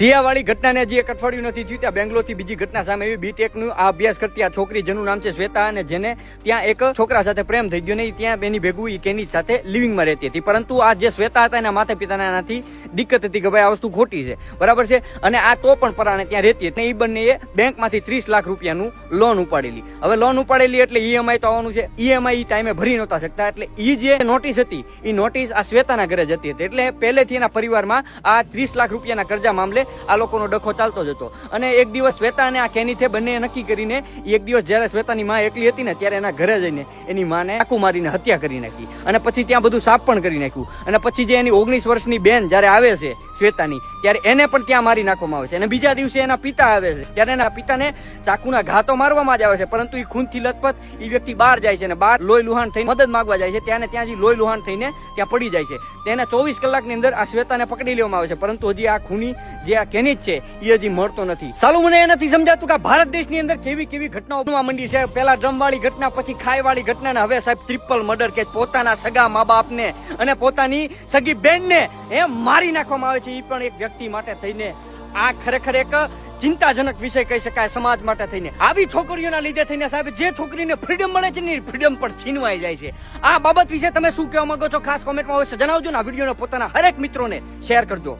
સિયાવાળી ઘટનાને જે એક અઠવાડિયું નથી થયું ત્યાં બેંગ્લોરથી બીજી ઘટના સામે આવી. બીટેકનું આ અભ્યાસ કરતી આ છોકરી જેનું નામ છે શ્વેતા અને જેને ત્યાં એક છોકરા સાથે પ્રેમ થઈ ગયો ને ત્યાં એની ભેગું એ કેની સાથે લિવિંગમાં રહેતી હતી. પરંતુ આ જે શ્વેતા હતા એના માતા પિતાના એનાથી દિક્કત હતી કે ભાઈ આ વસ્તુ ખોટી છે, બરાબર છે, અને આ તો પણ પરાણે ત્યાં રહેતી હતી. એ બંનેએ બેંકમાંથી 30 લાખ રૂપિયાનું લોન ઉપાડેલી. હવે લોન ઉપાડેલી એટલે ઈએમઆઈ તો આવવાનું છે. ઈએમઆઈ ટાઈમે ભરી નહોતા શકતા એટલે એ જે નોટિસ હતી એ નોટિસ આ શ્વેતાના ઘરે જતી હતી. એટલે પહેલેથી એના પરિવારમાં આ 30 લાખ રૂપિયાના કર્જા મામલે આ લોકોનો ડખો ચાલતો જ હતો. અને એક દિવસ શ્વેતા અને આ કેનીથે બંને નક્કી કરીને એક દિવસ જયારે શ્વેતાની માં એકલી હતી ને ત્યારે એના ઘરે જઈને એની માને ચાકુ મારીને હત્યા કરી નાખી અને પછી ત્યાં બધું સાફ પણ કરી નાખ્યું. અને પછી જે એની 19 વર્ષની બેન જયારે આવે છે શ્વેતાની ત્યારે એને પણ ત્યાં મારી નાખવામાં આવે છે. અને બીજા દિવસે એના પિતા આવે છે ત્યારે એના પિતાને ચાકુના ઘા તો મારવામાં જ આવે છે, પરંતુ એ ખૂનથી લથપથ એ વ્યક્તિ બહાર જાય છે અને બહાર લોહી લુહાણ થઈને મદદ માંગવા જાય છે. ત્યાં જે લોહી લુહાણ થઈને ત્યાં પડી જાય છે. તેને 24 કલાકની અંદર આ શ્વેતાને પકડી લેવામાં આવે છે, પરંતુ હજી આ ખૂની જે આ કેની છે એ હજી મળતો નથી. સાલું મને એ નથી સમજાતું કે ભારત દેશની અંદર કેવી કેવી ઘટનાઓ બનવા માંડી છે. પેલા ડ્રમ વાળી ઘટના, પછી ખાઈ વાળી ઘટના, ને હવે સાહેબ ટ્રિપલ મર્ડર કે પોતાના સગા મા બાપને અને પોતાની સગી બેનને એમ મારી નાખવામાં આવે છે, એ પણ એક વ્યક્તિ માટે થઈને. આ ખરેખર એક ચિંતાજનક વિષય કહી શકાય સમાજ માટે થઈને. આવી છોકરીઓના લીધે થઈને સાહેબ જે છોકરીને ફ્રીડમ મળે છે ને ફ્રીડમ પણ છીનવાઈ જાય છે. આ બાબત વિશે તમે શું કહેવા માંગો છો? ખાસ કોમેન્ટમાં અવશ્ય જણાવજો ને આ વિડીયોને પોતાના હરેક મિત્રોને શેર કરજો.